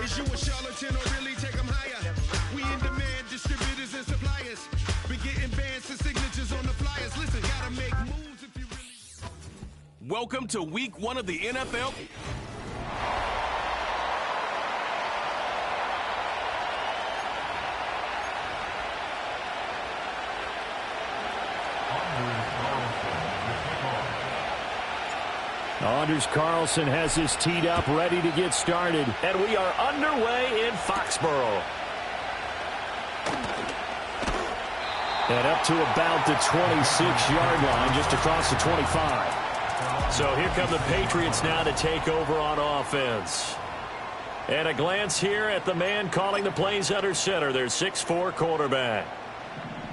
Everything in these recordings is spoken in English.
Is you a charlatan or really take them higher? We in demand, distributors and suppliers. Been getting bands and signatures on the flyers. Listen, gotta make moves if you really... Welcome to week 1 of the NFL. Anders Carlson has his teed up, ready to get started. And we are underway in Foxborough. And up to about the 26-yard line, just across the 25. So here come the Patriots now to take over on offense. And a glance here at the man calling the plays under center, their 6'4" quarterback.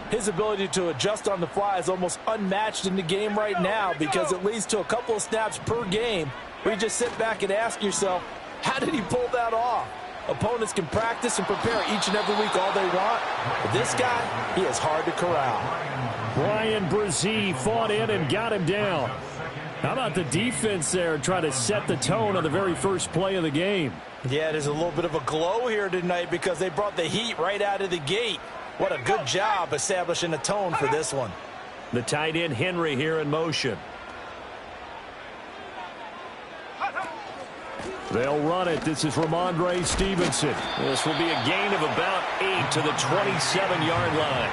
His ability to adjust on the fly is almost unmatched in the game right now because it leads to a couple of snaps per game where you just sit back and ask yourself, how did he pull that off? Opponents can practice and prepare each and every week all they want, but this guy, he is hard to corral. Brian Brzee fought in and got him down. How about the defense there trying to set the tone on the very first play of the game? Yeah, there's a little bit of a glow here tonight because they brought the heat right out of the gate. What a good job establishing a tone for this one. The tight end Henry here in motion. They'll run it. This is Ramondre Stevenson. This will be a gain of about 8 to the 27-yard line.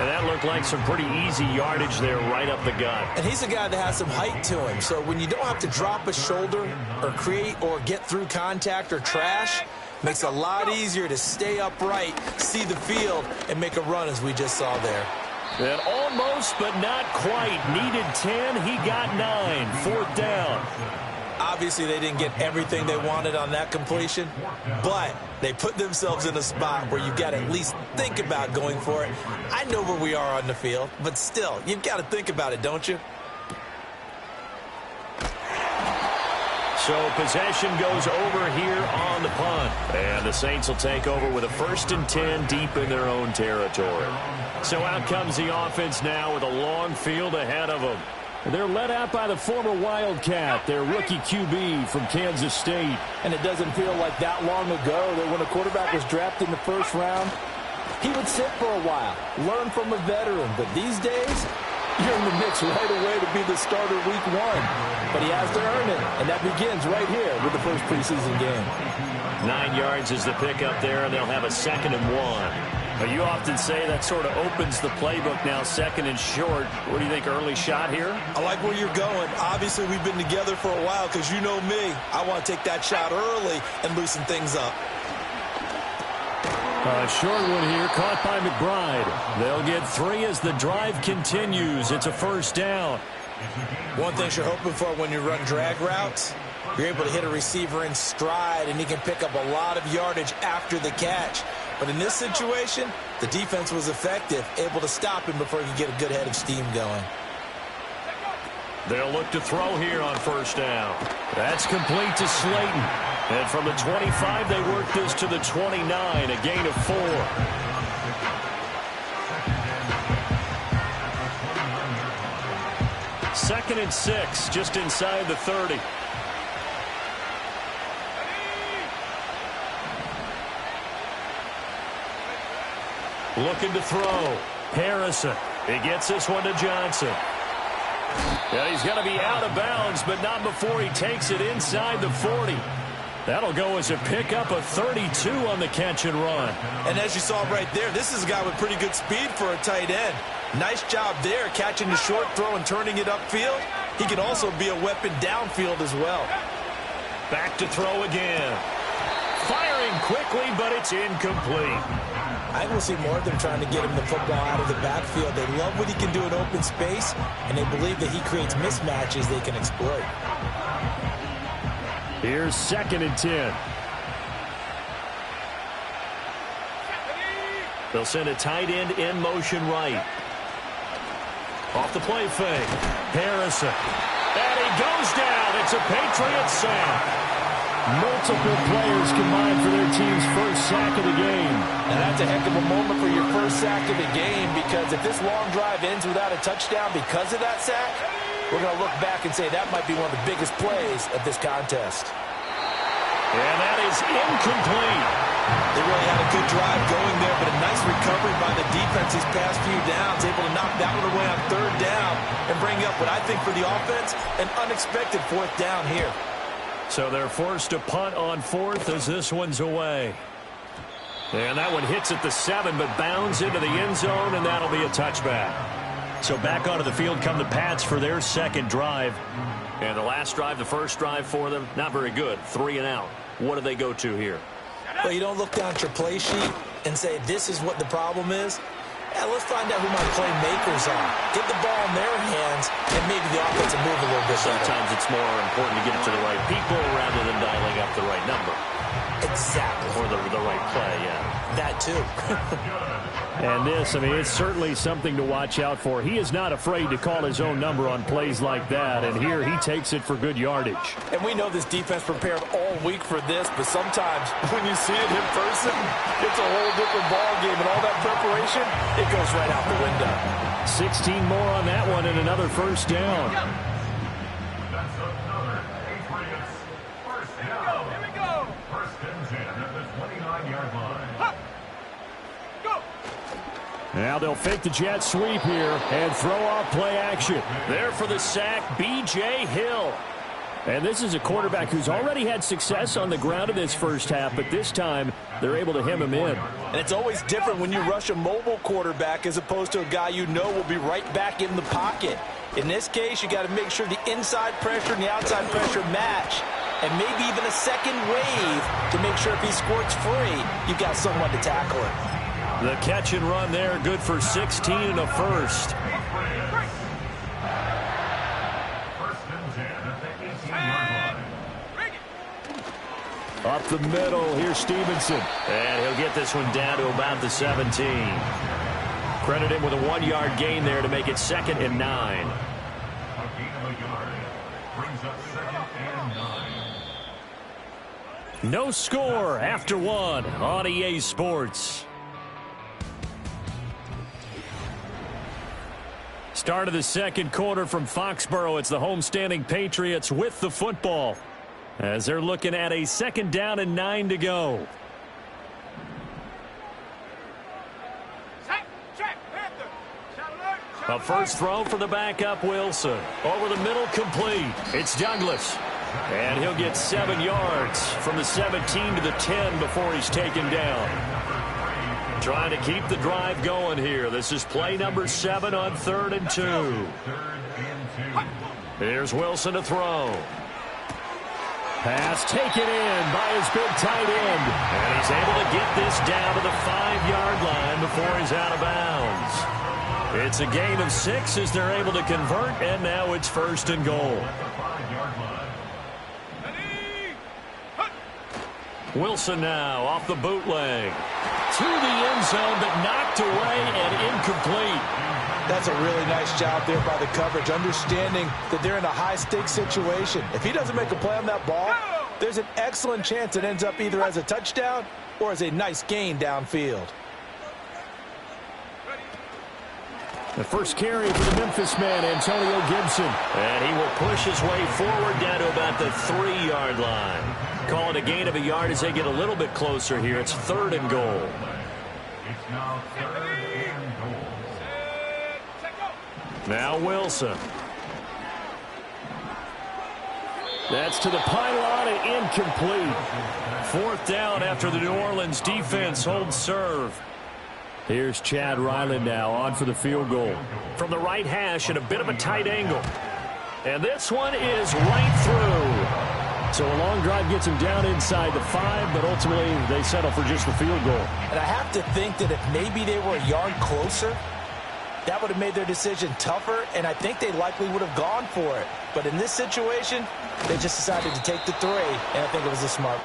And that looked like some pretty easy yardage there right up the gut. And he's a guy that has some height to him. So when you don't have to drop a shoulder or create or get through contact or trash, makes it a lot easier to stay upright, see the field, and make a run as we just saw there. And almost, but not quite. Needed 10. He got 9. 4th down. Obviously, they didn't get everything they wanted on that completion, but they put themselves in a spot where you've got to at least think about going for it. I know where we are on the field, but still, you've got to think about it, don't you? So possession goes over here on the punt. And the Saints will take over with a 1st and 10 deep in their own territory. So out comes the offense now with a long field ahead of them. They're led out by the former Wildcat, their rookie QB from Kansas State. And it doesn't feel like that long ago that when a quarterback was drafted in the 1st round, he would sit for a while, learn from a veteran. But these days, you're in the mix right away to be the starter week 1. But he has to earn it, and that begins right here with the first preseason game. 9 yards is the pickup there, and they'll have a 2nd and 1. You often say that sort of opens the playbook now, 2nd and short. What do you think, early shot here? I like where you're going. Obviously, we've been together for a while because you know me. I want to take that shot early and loosen things up. A short one here, caught by McBride. They'll get 3 as the drive continues. It's a 1st down. One thing you're hoping for when you run drag routes, you're able to hit a receiver in stride, and he can pick up a lot of yardage after the catch. But in this situation, the defense was effective, able to stop him before he could get a good head of steam going. They'll look to throw here on 1st down. That's complete to Slayton. And from the 25, they work this to the 29, a gain of 4. Second and 6, just inside the 30. Looking to throw. Harrison. He gets this one to Johnson. Yeah, he's going to be out of bounds, but not before he takes it inside the 40. That'll go as a pickup of 32 on the catch and run. And as you saw right there, this is a guy with pretty good speed for a tight end. Nice job there, catching the short throw and turning it upfield. He can also be a weapon downfield as well. Back to throw again. Firing quickly, but it's incomplete. I will see more of them trying to get him the football out of the backfield. They love what he can do in open space, and they believe that he creates mismatches they can exploit. Here's 2nd and 10. They'll send a tight end in motion right. Off the play fake. Harrison. And he goes down. It's a Patriots sack. Multiple players combined for their team's 1st sack of the game. And that's a heck of a moment for your 1st sack of the game, because if this long drive ends without a touchdown because of that sack, we're going to look back and say that might be one of the biggest plays of this contest. And that is incomplete. They really had a good drive going there, but a nice recovery by the defense these past few downs, able to knock that one away on third down and bring up what I think for the offense, an unexpected fourth down here. So they're forced to punt on fourth as this one's away. And that one hits at the 7, but bounds into the end zone, and that'll be a touchback. So back onto the field come the Pats for their second drive. And the last drive, the first drive for them, not very good. 3 and out. What do they go to here? Well, you don't look down at your play sheet and say, this is what the problem is. Yeah, let's find out who my playmakers are. Get the ball in their hands, and maybe the offense will move a little bit better. Sometimes it's more important to get it to the right people rather than dialing up the right number. Exactly. Or the right play, yeah. That too. And this, I mean, it's certainly something to watch out for. He is not afraid to call his own number on plays like that, and here he takes it for good yardage. And we know this defense prepared all week for this, but sometimes when you see it in person, it's a whole different ball game, and all that preparation, it goes right out the window. 16 more on that one and another first down. That's another Patriots first down. Here we go. First and 10 at the 29-yard line. Now they'll fake the jet sweep here and throw off play action. There for the sack, B.J. Hill. And this is a quarterback who's already had success on the ground in this first half, but this time they're able to hem him in. And it's always different when you rush a mobile quarterback as opposed to a guy you know will be right back in the pocket. In this case, you got to make sure the inside pressure and the outside pressure match, and maybe even a second wave to make sure if he squirts free, you've got someone to tackle him. The catch and run there, good for 16 and a first. First and 10 at the 18-yard line. Up the middle, here's Stevenson. And he'll get this one down to about the 17. Credit him with a 1-yard gain there to make it 2nd and 9. A gain of a yard brings up 2nd and 9. No score after 1 on EA Sports. Start of the second quarter from Foxborough. It's the homestanding Patriots with the football as they're looking at a 2nd down and 9 to go. A first throw for the backup Wilson. Over the middle, complete. It's Douglas. And he'll get 7 yards from the 17 to the 10 before he's taken down. Trying to keep the drive going here. This is play number 7 on 3rd and 2. Here's Wilson to throw. Pass taken in by his big tight end. And he's able to get this down to the 5-yard line before he's out of bounds. It's a gain of 6 as they're able to convert, and now it's 1st and goal. Wilson now off the bootleg. To the end zone, but knocked away and incomplete. That's a really nice job there by the coverage, understanding that they're in a high-stakes situation. If he doesn't make a play on that ball, there's an excellent chance it ends up either as a touchdown or as a nice gain downfield. The first carry for the Memphis man, Antonio Gibson. And he will push his way forward down to about the 3-yard line. Call it a gain of a yard as they get a little bit closer here. It's 3rd and goal. It's now 3rd and goal. Now Wilson. That's to the pylon and incomplete. 4th down after the New Orleans defense holds serve. Here's Chad Ryland now on for the field goal. From the right hash at a bit of a tight angle. And this one is right through. So a long drive gets him down inside the 5, but ultimately they settle for just the field goal. And I have to think that if maybe they were a yard closer, that would have made their decision tougher, and I think they likely would have gone for it. But in this situation, they just decided to take the 3, and I think it was a smart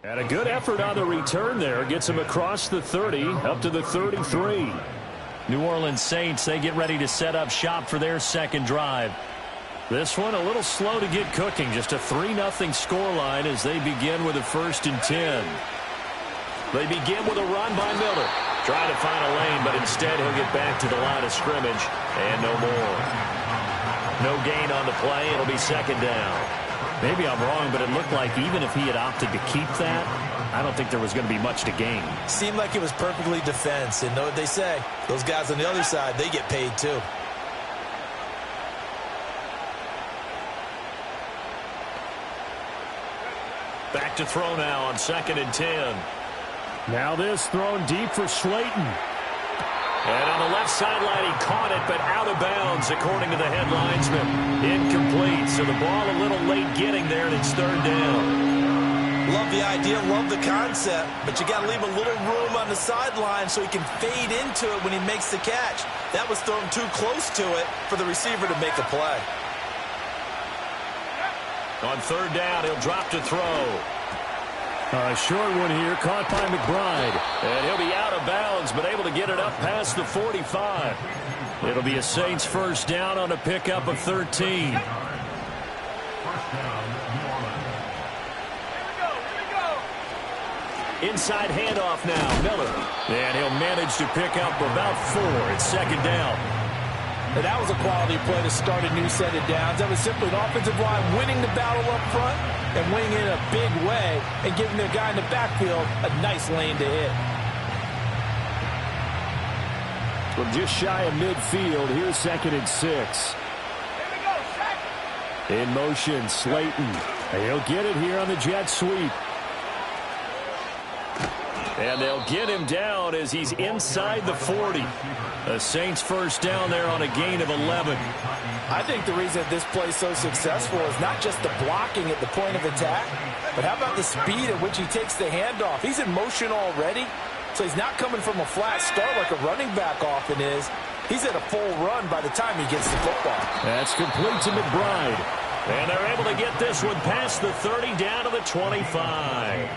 And a good effort on the return there. Gets him across the 30, up to the 33. New Orleans Saints, they get ready to set up shop for their second drive. This one a little slow to get cooking. Just a 3-0 scoreline as they begin with a 1st and 10. They begin with a run by Miller. Trying to find a lane, but instead he'll get back to the line of scrimmage. And no more. No gain on the play. It'll be 2nd down. Maybe I'm wrong, but it looked like even if he had opted to keep that, I don't think there was going to be much to gain. Seemed like it was perfectly defense. And know what they say? Those guys on the other side, they get paid too. Back to throw now on 2nd and 10. Now this thrown deep for Slayton. And on the left sideline, he caught it, but out of bounds, according to the head linesman. Incomplete, so the ball a little late getting there, and it's 3rd down. Love the idea, love the concept, but you got to leave a little room on the sideline so he can fade into it when he makes the catch. That was thrown too close to it for the receiver to make a play. On 3rd down, he'll drop to throw. A short one here, caught by McBride. And he'll be out of bounds, but able to get it up past the 45. It'll be a Saints 1st down on a pickup of 13. Inside handoff now, Miller. And he'll manage to pick up about 4. It's 2nd down. And that was a quality play to start a new set of downs. That was simply an offensive line winning the battle up front and winning in a big way and giving their guy in the backfield a nice lane to hit. Well, just shy of midfield. Here's 2nd and 6. In motion, Slayton. He'll get it here on the jet sweep. And they'll get him down as he's inside the 40. The Saints 1st down there on a gain of 11. I think the reason this play is so successful is not just the blocking at the point of attack, but how about the speed at which he takes the handoff? He's in motion already, so he's not coming from a flat start like a running back often is. He's at a full run by the time he gets the football. That's complete to McBride. And they're able to get this one past the 30 down to the 25.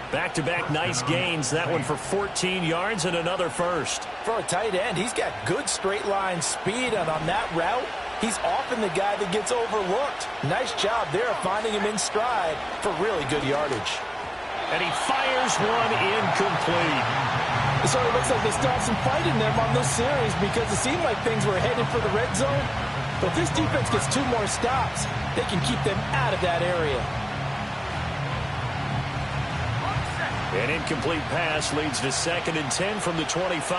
Back-to-back nice gains. That one for 14 yards and another 1st. For a tight end, he's got good straight-line speed, and on that route, he's often the guy that gets overlooked. Nice job there finding him in stride for really good yardage. And he fires one incomplete. So it looks like they still have some fight in them on this series because it seemed like things were headed for the red zone. But if this defense gets 2 more stops, they can keep them out of that area. An incomplete pass leads to 2nd and 10 from the 25.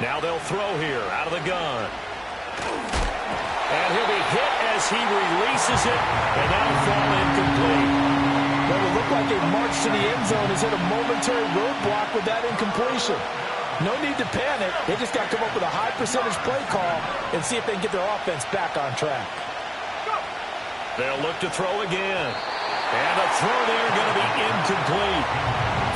Now they'll throw here out of the gun. And he'll be hit as he releases it, and that'll fall incomplete. What will look like a march to the end zone has hit a momentary roadblock with that incompletion. No need to panic. They just got to come up with a high percentage play call and see if they can get their offense back on track. They'll look to throw again. And the throw there going to be incomplete.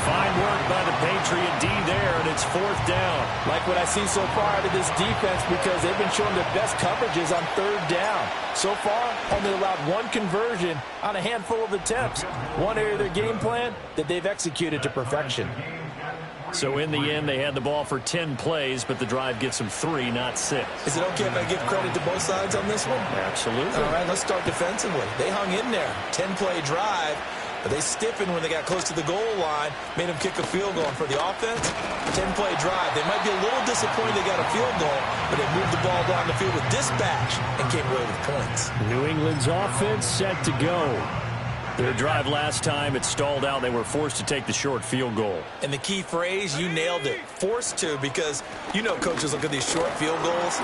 Fine work by the Patriot D there, and it's 4th down. Like what I see so far out of this defense because they've been showing their best coverages on 3rd down. So far, only allowed 1 conversion on a handful of attempts. One area of their game plan that they've executed to perfection. So in the end, they had the ball for 10 plays, but the drive gets them 3, not 6. Is it okay if I give credit to both sides on this one? Absolutely. All right, let's start defensively. They hung in there. 10-play drive, but they stiffened when they got close to the goal line, made them kick a field goal. And for the offense, 10-play drive. They might be a little disappointed they got a field goal, but they moved the ball down the field with dispatch and came away with points. New England's offense set to go. Their drive last time, it stalled out. They were forced to take the short field goal. And the key phrase, you nailed it. Forced to, because you know coaches look at these short field goals.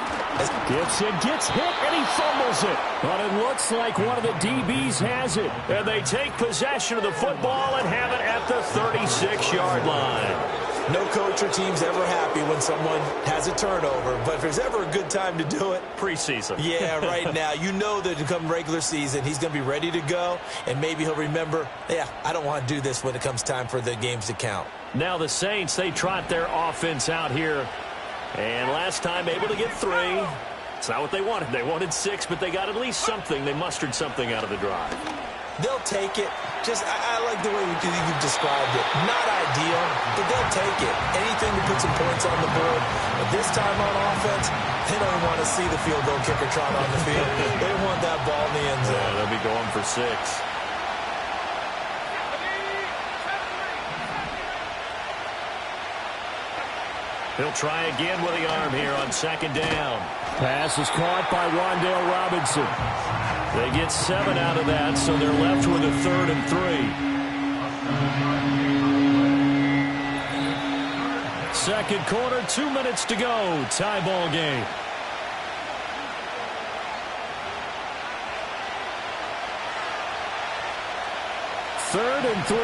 Gibson gets hit, and he fumbles it. But it looks like one of the DBs has it. And they take possession of the football and have it at the 36-yard line. No coach or team's ever happy when someone has a turnover, but if there's ever a good time to do it, preseason. Yeah, right now. You know that to come regular season, he's going to be ready to go, and maybe he'll remember, yeah, I don't want to do this when it comes time for the games to count. Now the Saints, they trot their offense out here And last time able to get 3. It's not what they wanted. They wanted 6, but they got at least something. They mustered something out of the drive. They'll take it. I like the way you've described it. Not ideal, but they'll take it. Anything to put some points on the board. But this time on offense, they don't want to see the field goal kicker trot on the field. They want that ball in the end zone. Yeah, they'll be going for 6. He'll try again with the arm here on 2nd down. Pass is caught by Wan'Dale Robinson. They get 7 out of that, so they're left with a 3rd and 3. Second quarter, 2 minutes to go. Tie ball game. Third and 3.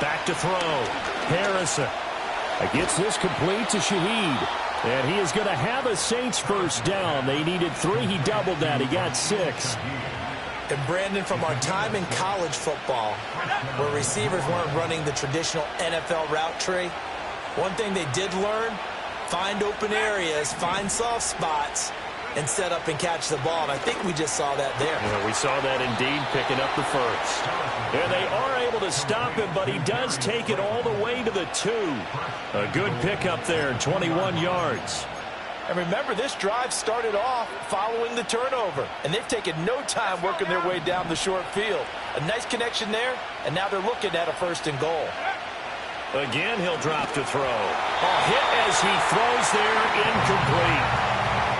Back to throw. Harrison gets this complete to Shaheed. And he is going to have a Saints first down. They needed 3. He doubled that. He got 6. And Brandon, from our time in college football, where receivers weren't running the traditional NFL route tree, one thing they did learn, find open areas, find soft spots, and set up and catch the ball. And I think we just saw that there. Yeah, we saw that indeed, picking up the first. And they are able to stop him, but he does take it all the way to the 2. A good pickup there, 21 yards. And remember, this drive started off following the turnover. And they've taken no time working their way down the short field. A nice connection there, and now they're looking at a 1st and goal. Again, he'll drop to throw. A hit as he throws there, incomplete.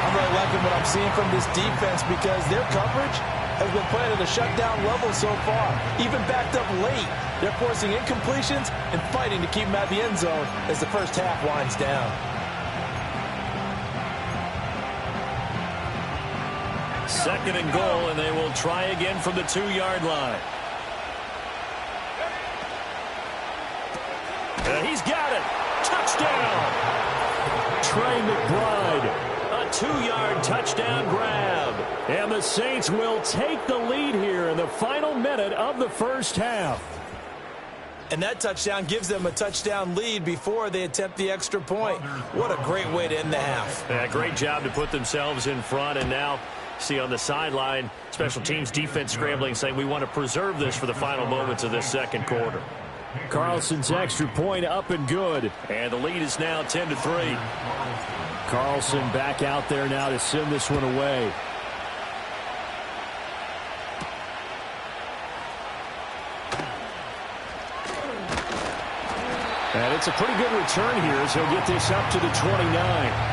I'm really liking what I'm seeing from this defense because their coverage has been playing at a shutdown level so far. Even backed up late, they're forcing incompletions and fighting to keep them out of the end zone as the first half winds down. Second and goal, and they will try again from the 2-yard line. And he's got it. Touchdown. Trey McBride. A 2-yard touchdown grab. And the Saints will take the lead here in the final minute of the first half. And that touchdown gives them a touchdown lead before they attempt the extra point. What a great way to end the half. Yeah, great job to put themselves in front. And now, see on the sideline, special teams defense scrambling, saying we want to preserve this for the final moments of this second quarter. Carlson's extra point up and good. And the lead is now 10-3. Carlson back out there now to send this one away. And it's a pretty good return here as he'll get this up to the 29.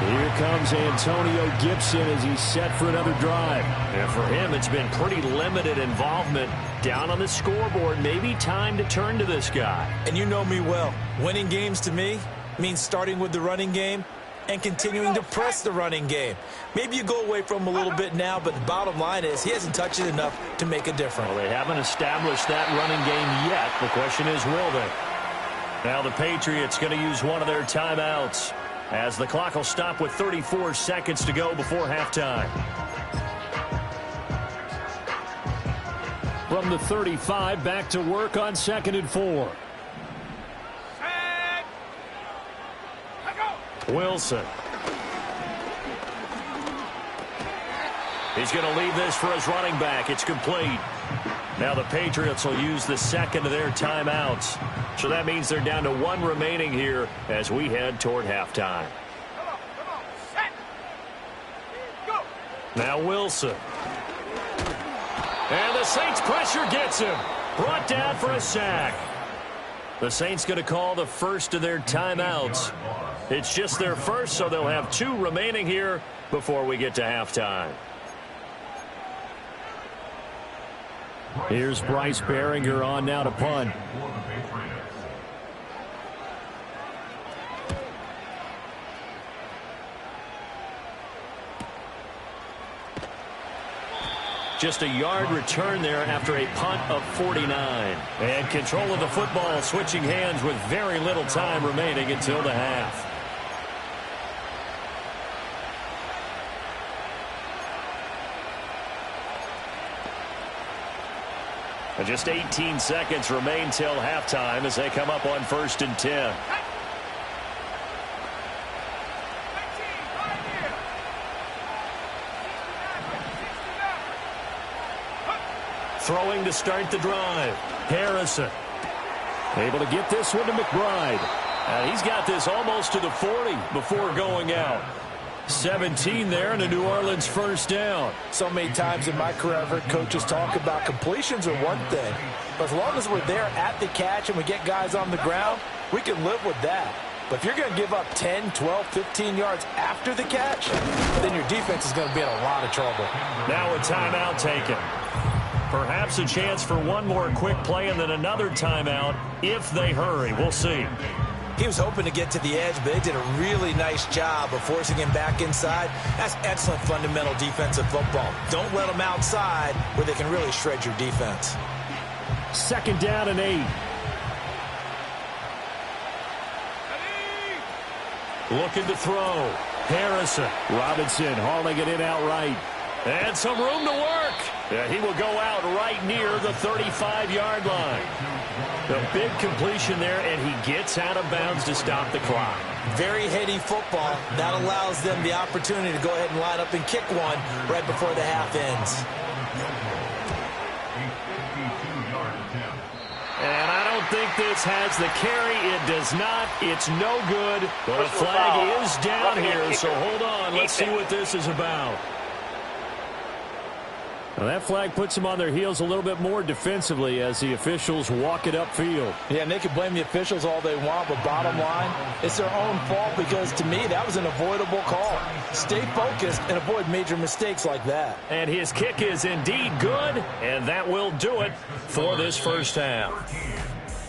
Here comes Antonio Gibson as he's set for another drive. And for him, it's been pretty limited involvement down on the scoreboard. Maybe time to turn to this guy. And you know me well. Winning games to me means starting with the running game and continuing to press the running game. Maybe you go away from him a little bit now, but the bottom line is he hasn't touched it enough to make a difference. Well, they haven't established that running game yet. The question is, will they? Now the Patriots going to use one of their timeouts as the clock will stop with 34 seconds to go before halftime. From the 35, back to work on 2nd and 4. Wilson. He's going to leave this for his running back. It's complete. Now the Patriots will use the second of their timeouts. So that means they're down to 1 remaining here as we head toward halftime. Now Wilson. And the Saints pressure gets him. Brought down for a sack. The Saints going to call the first of their timeouts. It's just their first, so they'll have 2 remaining here before we get to halftime. Here's Bryce Behringer on now to punt. Just a yard return there after a punt of 49. And control of the football switching hands with very little time remaining until the half. And just 18 seconds remain till halftime as they come up on 1st and 10. Throwing to start the drive. Harrison. Able to get this one to McBride. And he's got this almost to the 40 before going out. 17 there and a New Orleans first down. So many times in my career, I've heard coaches talk about completions are one thing. But as long as we're there at the catch and we get guys on the ground, we can live with that. But if you're going to give up 10, 12, 15 yards after the catch, then your defense is going to be in a lot of trouble. Now a timeout taken. Perhaps a chance for one more quick play and then another timeout if they hurry. We'll see. He was hoping to get to the edge, but they did a really nice job of forcing him back inside. That's excellent fundamental defensive football. Don't let them outside where they can really shred your defense. 2nd down and 8. Looking to throw. Harrison. Robinson hauling it in outright. And some room to work. Yeah, he will go out right near the 35-yard line. A big completion there, and he gets out of bounds to stop the clock. Very heady football. That allows them the opportunity to go ahead and line up and kick one right before the half ends. And I don't think this has the carry. It does not. It's no good. But a flag is down here, so hold on. Let's see what this is about. Well, that flag puts them on their heels a little bit more defensively as the officials walk it upfield. Yeah, and they can blame the officials all they want, but bottom line, it's their own fault because, to me, that was an avoidable call. Stay focused and avoid major mistakes like that. And his kick is indeed good, and that will do it for this first half.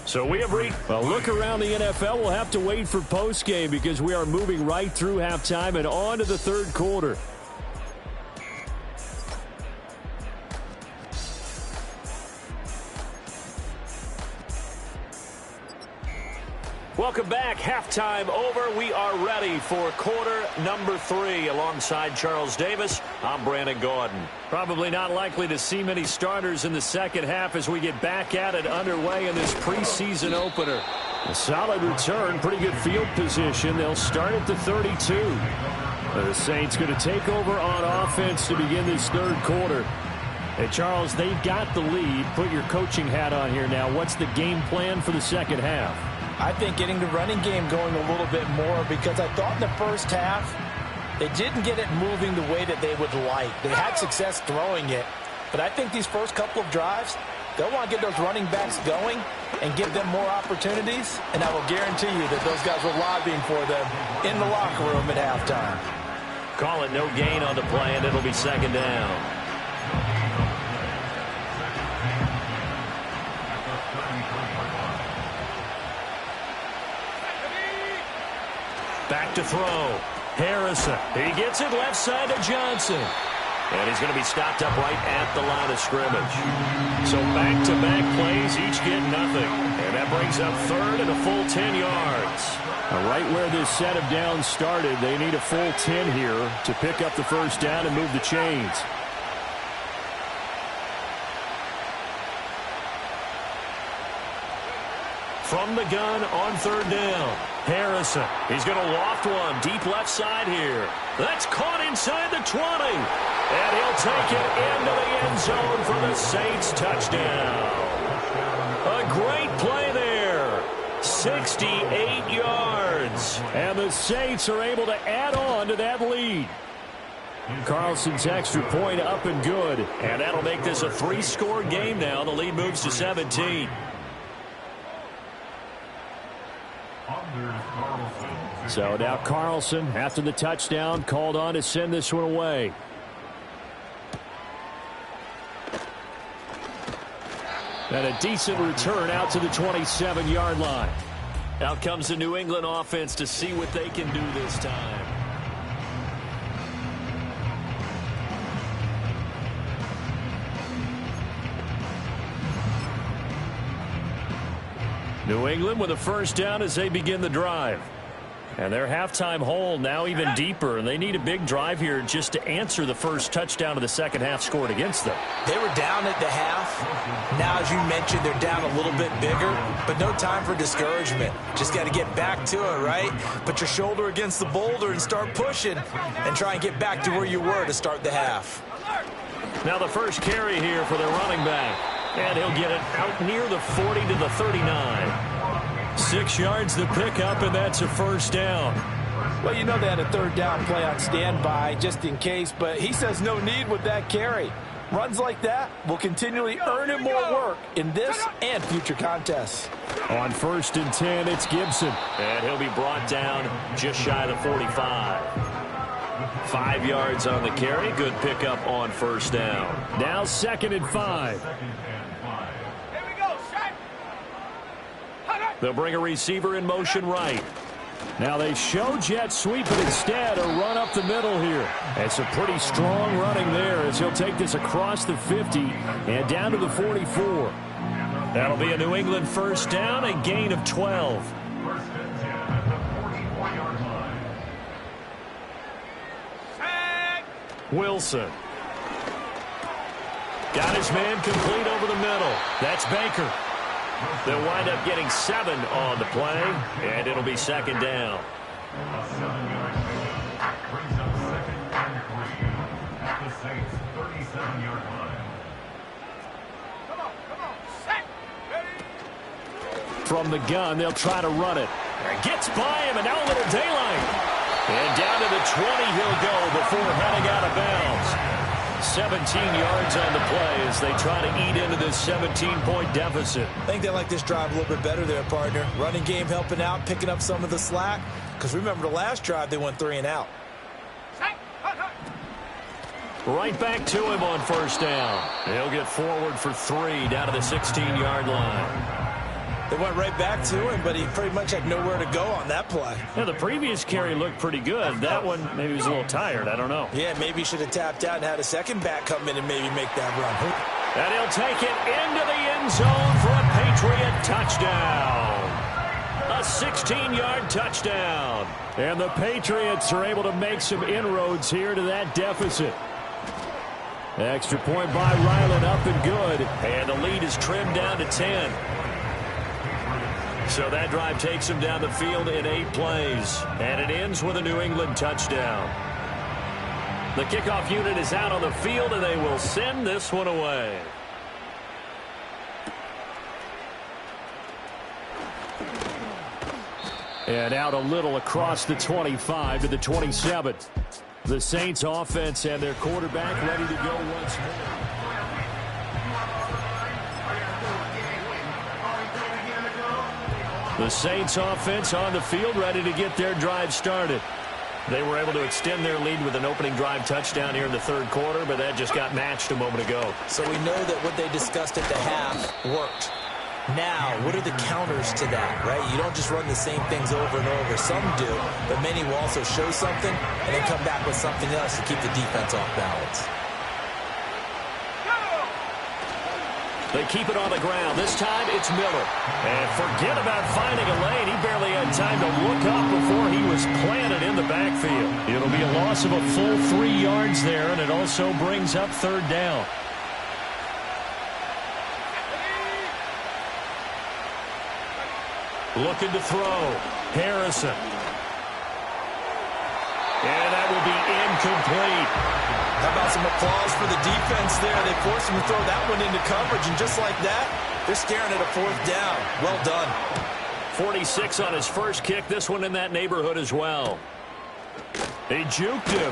So we have reached. Well, look around the NFL. We'll have to wait for postgame because we are moving right through halftime and on to the third quarter. Welcome back. Halftime over. We are ready for quarter number 3. Alongside Charles Davis, I'm Brandon Gaudin. Probably not likely to see many starters in the second half as we get back at it underway in this preseason opener. A solid return, pretty good field position. They'll start at the 32. The Saints going to take over on offense to begin this third quarter. Hey, Charles, they've got the lead. Put your coaching hat on here now. What's the game plan for the second half? I think getting the running game going a little bit more because I thought in the first half they didn't get it moving the way that they would like. They had success throwing it, but I think these first couple of drives, they'll want to get those running backs going and give them more opportunities, and I will guarantee you that those guys were lobbying for them in the locker room at halftime. Call it no gain on the play, and it'll be second down. Back to throw. Harrison. He gets it left side to Johnson. And he's going to be stopped up right at the line of scrimmage. So back-to-back plays, each get nothing. And that brings up third and a full 10 yards. Right where this set of downs started, they need a full 10 here to pick up the first down and move the chains. From the gun on third down. Harrison. He's going to loft one deep left side here. That's caught inside the 20. And he'll take it into the end zone for the Saints touchdown. A great play there. 68 yards. And the Saints are able to add on to that lead. Carlson's extra point up and good. And that'll make this a 3-score game now. The lead moves to 17. So now Carlson, after the touchdown, called on to send this one away. And a decent return out to the 27-yard line. Out comes the New England offense to see what they can do this time. New England with a first down as they begin the drive. And their halftime hole now even deeper, and they need a big drive here just to answer the first touchdown of the second half scored against them. They were down at the half. Now, as you mentioned, they're down a little bit bigger, but no time for discouragement. Just got to get back to it, right? Put your shoulder against the boulder and start pushing and try and get back to where you were to start the half. Now the first carry here for their running back, and he'll get it out near the 40 to the 39. 6 yards to pick up, and that's a first down. Well, you know they had a third down play on standby just in case, but he says no need with that carry. Runs like that will continually earn him more work in this and future contests. On 1st and 10, it's Gibson. And he'll be brought down just shy of the 45. 5 yards on the carry. Good pickup on first down. Now 2nd and 5. They'll bring a receiver in motion right. Now they show jet sweep, but instead a run up the middle here. It's a pretty strong running there as he'll take this across the 50 and down to the 44. That'll be a New England first down, a gain of 12. First and 10 at the 44-yard line. Wilson. Got his man complete over the middle. That's Baker. They'll wind up getting 7 on the play, and it'll be 2nd down. A 7-yard gain brings up 2nd and 3 at the Saints' 37-yard line. From the gun, they'll try to run it. Gets by him, and now a little daylight. And down to the 20 he'll go before heading out of bounds. 17 yards on the play as they try to eat into this 17-point deficit. I think they like this drive a little bit better there, partner. Running game helping out, picking up some of the slack. Because remember the last drive, they went 3 and out. Right back to him on first down. He'll get forward for 3 down to the 16-yard line. They went right back to him, but he pretty much had nowhere to go on that play. Yeah, the previous carry looked pretty good. That one, maybe he was a little tired. I don't know. Yeah, maybe he should have tapped out and had a second back come in and maybe make that run. And he'll take it into the end zone for a Patriot touchdown. A 16-yard touchdown. And the Patriots are able to make some inroads here to that deficit. Extra point by Ryland, up and good. And the lead is trimmed down to 10. So that drive takes him down the field in 8 plays. And it ends with a New England touchdown. The kickoff unit is out on the field, and they will send this one away. And out a little across the 25 to the 27. The Saints offense and their quarterback ready to go once more. The Saints offense on the field ready to get their drive started. They were able to extend their lead with an opening drive touchdown here in the 3rd quarter, but that just got matched a moment ago. So we know that what they discussed at the half worked. Now, what are the counters to that, right? You don't just run the same things over and over. Some do, but many will also show something and then come back with something else to keep the defense off balance. They keep it on the ground. This time it's Miller. And forget about finding a lane. He barely had time to look up before he was planted in the backfield. It'll be a loss of a full 3 yards there, and it also brings up 3rd down. Looking to throw. Harrison. And that will be incomplete. How about some applause for the defense there? They forced him to throw that one into coverage, and just like that, they're staring at a 4th down. Well done. 46 on his first kick. This one in that neighborhood as well. They juked him.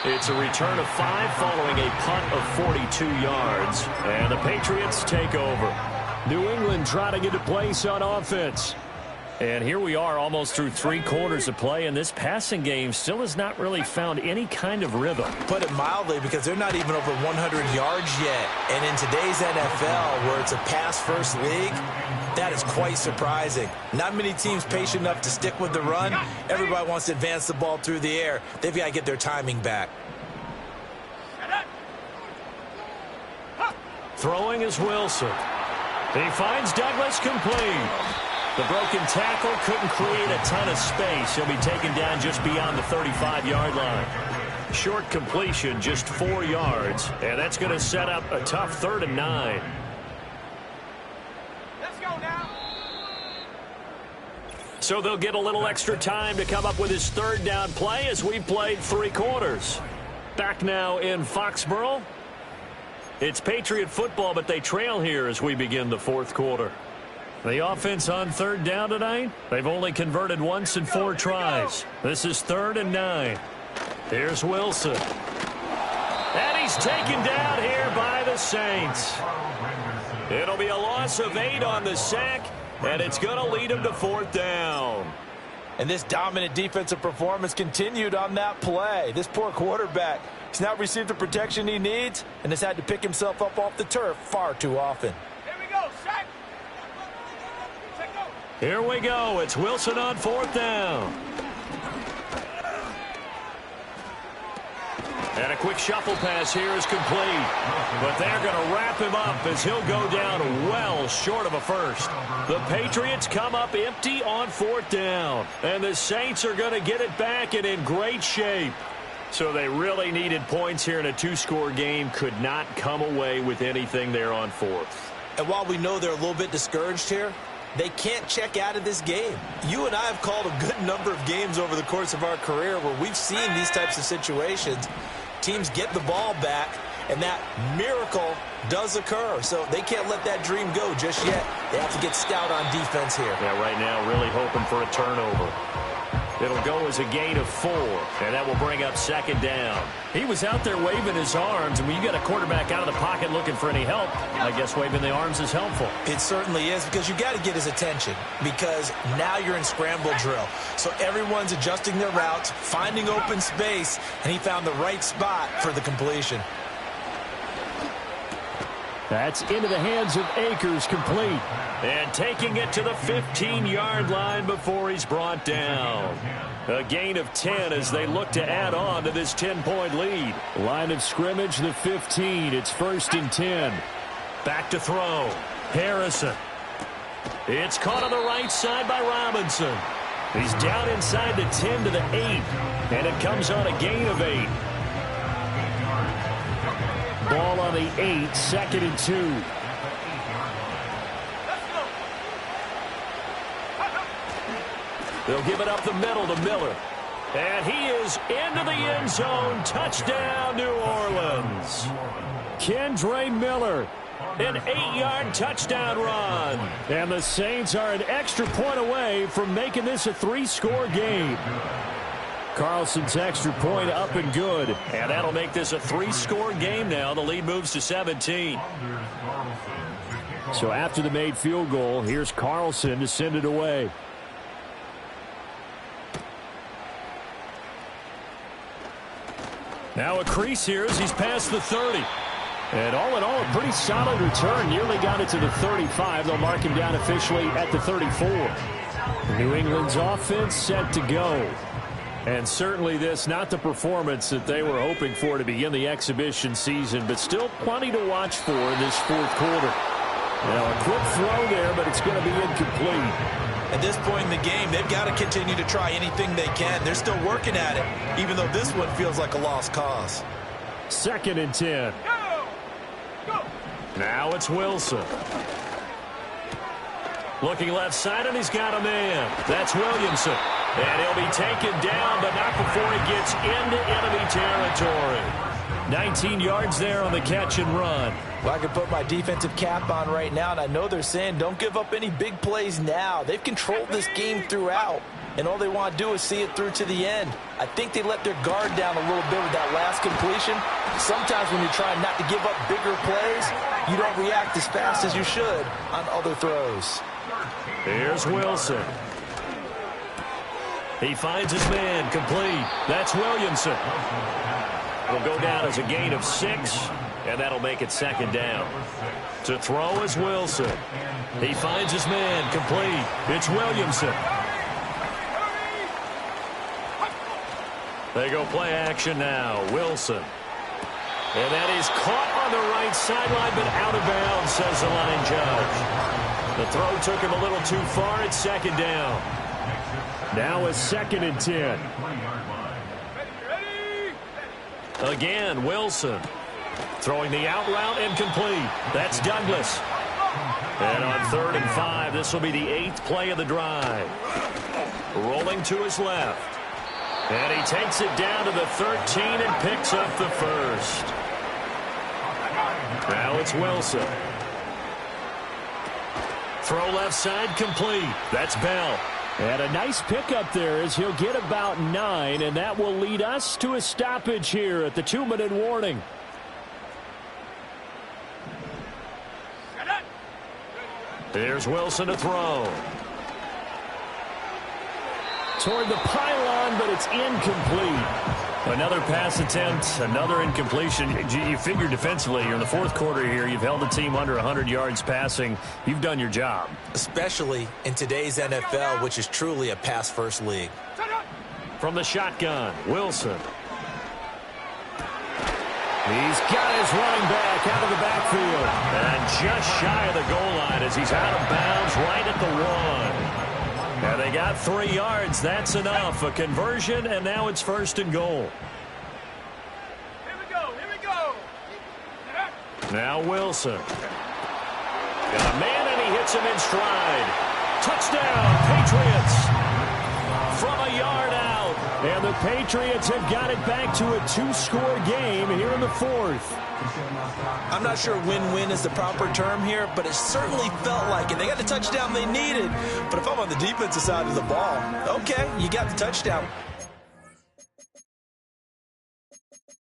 It's a return of 5 following a punt of 42 yards. And the Patriots take over. New England trying to get a place on offense. And here we are almost through 3 quarters of play, and this passing game still has not really found any kind of rhythm. Put it mildly, because they're not even over 100 yards yet. And in today's NFL, where it's a pass-first league, that is quite surprising. Not many teams patient enough to stick with the run. Everybody wants to advance the ball through the air. They've got to get their timing back. Throwing is Wilson. He finds Douglas complete. The broken tackle couldn't create a ton of space. He'll be taken down just beyond the 35-yard line. Short completion, just 4 yards, and that's going to set up a tough 3rd and 9. Let's go now. So they'll get a little extra time to come up with his 3rd down play as we played 3 quarters. Back now in Foxborough. It's Patriot football, but they trail here as we begin the 4th quarter. The offense on 3rd down tonight, they've only converted once in 4 tries. This is 3rd and 9. Here's Wilson. And he's taken down here by the Saints. It'll be a loss of 8 on the sack, and it's going to lead him to 4th down. And this dominant defensive performance continued on that play. This poor quarterback has not received the protection he needs and has had to pick himself up off the turf far too often. Here we go, sack. Here we go. It's Wilson on 4th down. And a quick shuffle pass here is complete. But they're going to wrap him up as he'll go down well short of a first. The Patriots come up empty on 4th down. And the Saints are going to get it back and in great shape. So they really needed points here in a 2-score game. Could not come away with anything there on 4th. And while we know they're a little bit discouraged here, they can't check out of this game. You and I have called a good number of games over the course of our career where we've seen these types of situations. Teams get the ball back, and that miracle does occur. So they can't let that dream go just yet. They have to get stout on defense here. Yeah, right now really hoping for a turnover. It'll go as a gain of 4, and that will bring up 2nd down. He was out there waving his arms, and when you get a quarterback out of the pocket looking for any help, I guess waving the arms is helpful. It certainly is, because you got to get his attention, because now you're in scramble drill. So everyone's adjusting their routes, finding open space, and he found the right spot for the completion. That's into the hands of Akers, complete. And taking it to the 15-yard line before he's brought down. A gain of 10 as they look to add on to this 10-point lead. Line of scrimmage, the 15. It's 1st and 10. Back to throw. Harrison. It's caught on the right side by Robinson. He's down inside the 10 to the 8. And it comes on a gain of 8. Ball on the 8, 2nd and 2. They'll give it up the middle to Miller. And he is into the end zone. Touchdown, New Orleans. Kendre Miller. An 8-yard touchdown run. And the Saints are an extra point away from making this a 3-score game. Carlson's extra point up and good. And that'll make this a 3-score game now. The lead moves to 17. So after the made field goal, here's Carlson to send it away. Now a crease here as he's past the 30. And all in all, a pretty solid return. Nearly got it to the 35. They'll mark him down officially at the 34. New England's offense set to go. And certainly this, not the performance that they were hoping for to begin the exhibition season, but still plenty to watch for in this 4th quarter. Now a quick throw there, but it's going to be incomplete. At this point in the game, they've got to continue to try anything they can. They're still working at it, even though this one feels like a lost cause. 2nd and 10. Go! Now it's Wilson. Looking left side, and he's got a man. That's Williamson. And he'll be taken down, but not before he gets into enemy territory. 19 yards there on the catch and run. Well, I can put my defensive cap on right now, and I know they're saying don't give up any big plays now. They've controlled this game throughout, and all they want to do is see it through to the end. I think they let their guard down a little bit with that last completion. Sometimes when you're trying not to give up bigger plays, you don't react as fast as you should on other throws. Here's Wilson. He finds his man, complete. That's Williamson. Will go down as a gain of 6, and that'll make it 2nd down. To throw is Wilson. He finds his man, complete. It's Williamson. They go play action now. Wilson. And that is caught on the right sideline, but out of bounds, says the line judge. The throw took him a little too far. It's second down. Now a 2nd and 10. Again, Wilson. Throwing the out route incomplete. That's Douglas. And on 3rd and 5, this will be the 8th play of the drive. Rolling to his left. And he takes it down to the 13 and picks up the first. Now it's Wilson. Throw left side complete. That's Bell. And a nice pickup there as he'll get about 9, and that will lead us to a stoppage here at the 2-minute warning. There's Wilson to throw. Toward the pylon, but it's incomplete. Another pass attempt, another incompletion. You figure defensively, you're in the 4th quarter here. You've held the team under 100 yards passing. You've done your job. Especially in today's NFL, which is truly a pass-first league. From the shotgun, Wilson. He's got his running back out of the backfield. And just shy of the goal line as he's out of bounds right at the 1. And they got 3 yards. That's enough. A conversion, and now it's 1st and goal. Here we go. Now Wilson. Got a man, and he hits him in stride. Touchdown, Patriots. From a yard out. And the Patriots have got it back to a 2-score game here in the 4th. I'm not sure win-win is the proper term here, but it certainly felt like it. They got the touchdown they needed. But if I'm on the defensive side of the ball, okay, you got the touchdown.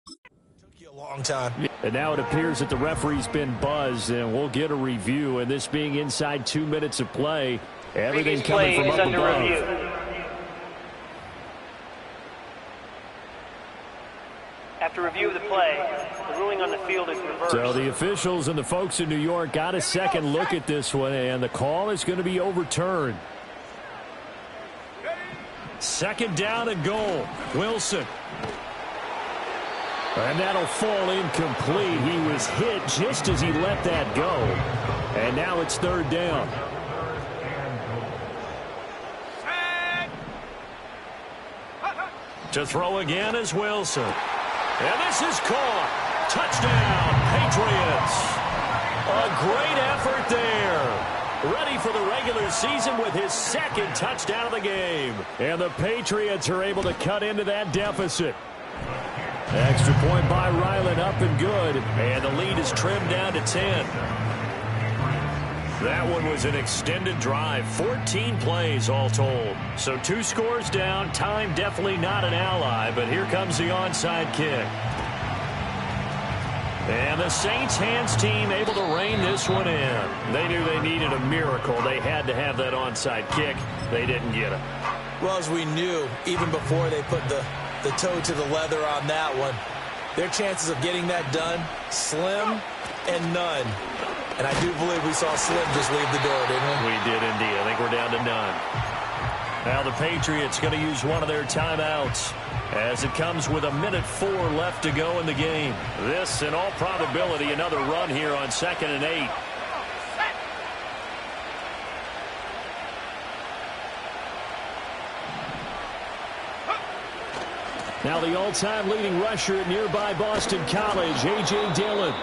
Took you a long time. And now it appears that the referee's been buzzed, and we'll get a review. And this being inside 2 minutes of play, everything coming from up above. After review of the play, the ruling on the field is reversed. So the officials and the folks in New York got a second look at this one, and the call is going to be overturned. 2nd down and goal. Wilson. And that'll fall incomplete. He was hit just as he let that go. And now it's 3rd down. To throw again is Wilson. And this is caught. Touchdown, Patriots. A great effort there. Ready for the regular season with his 2nd touchdown of the game. And the Patriots are able to cut into that deficit. Extra point by Ryland, up and good. And the lead is trimmed down to 10. That one was an extended drive, 14 plays all told. So 2 scores down, time definitely not an ally, but here comes the onside kick. And the Saints hands team able to rein this one in. They knew they needed a miracle. They had to have that onside kick. They didn't get it. Well, as we knew, even before they put the toe to the leather on that one, their chances of getting that done, slim and none. And I do believe we saw Slim just leave the door, didn't we? We did indeed. I think we're down to none. Now the Patriots going to use one of their timeouts as it comes with 1:04 left to go in the game. This, in all probability, another run here on 2nd and 8. Now the all-time leading rusher at nearby Boston College, A.J. Dillon.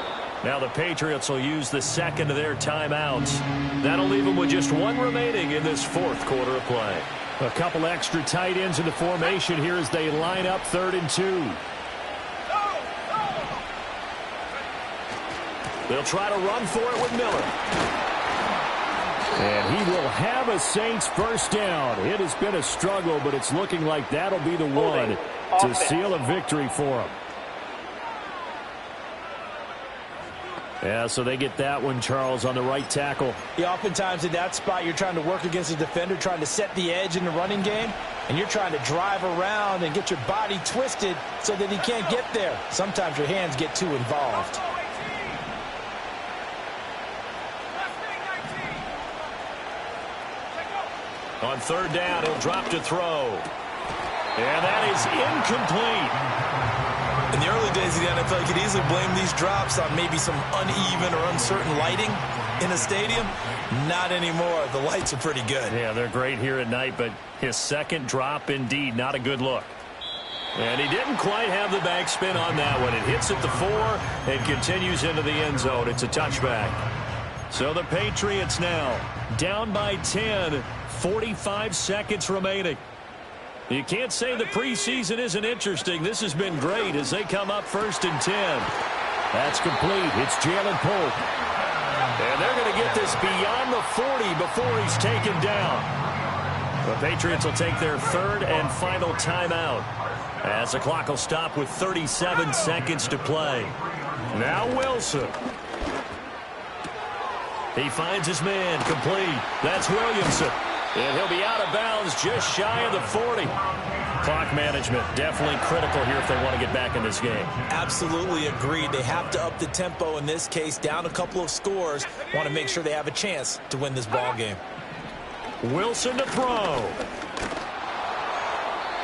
Now the Patriots will use the 2nd of their timeouts. That'll leave them with just 1 remaining in this 4th quarter of play. A couple extra tight ends in the formation here as they line up 3rd and 2. They'll try to run for it with Miller. And he will have a Saints first down. It has been a struggle, but it's looking like that'll be the one to seal a victory for him. Yeah, so they get that one, Charles, on the right tackle. Yeah, oftentimes in that spot, you're trying to work against a defender, trying to set the edge in the running game, and you're trying to drive around and get your body twisted so that he can't get there. Sometimes your hands get too involved. On 3rd down, he'll drop to throw. And that is incomplete. In the early days of the NFL, you could easily blame these drops on maybe some uneven or uncertain lighting. in a stadium? Not anymore. The lights are pretty good. Yeah, they're great here at night, but his second drop, indeed, not a good look. And he didn't quite have the backspin on that one. It hits at the 4 and continues into the end zone. It's a touchback. So the Patriots now down by 10, 45 seconds remaining. You can't say the preseason isn't interesting. This has been great as they come up 1st and 10. That's complete. It's Jalen Polk. And they're going to get this beyond the 40 before he's taken down. The Patriots will take their 3rd and final timeout as the clock will stop with 37 seconds to play. Now Wilson. He finds his man complete. That's Williamson. And he'll be out of bounds just shy of the 40. Clock management definitely critical here if they want to get back in this game. Absolutely agreed. They have to up the tempo in this case, down a couple of scores. Want to make sure they have a chance to win this ball game. Wilson to throw.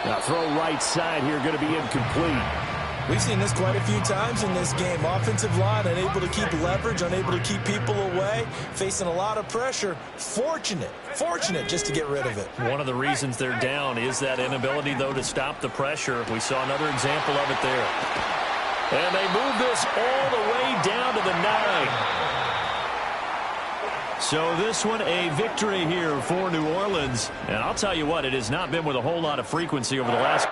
Now throw right side here, going to be incomplete. We've seen this quite a few times in this game. Offensive line unable to keep leverage, unable to keep people away, facing a lot of pressure. Fortunate just to get rid of it. One of the reasons they're down is that inability, though, to stop the pressure. We saw another example of it there. And they move this all the way down to the 9. So this one a victory here for New Orleans. And I'll tell you what, it has not been with a whole lot of frequency over the last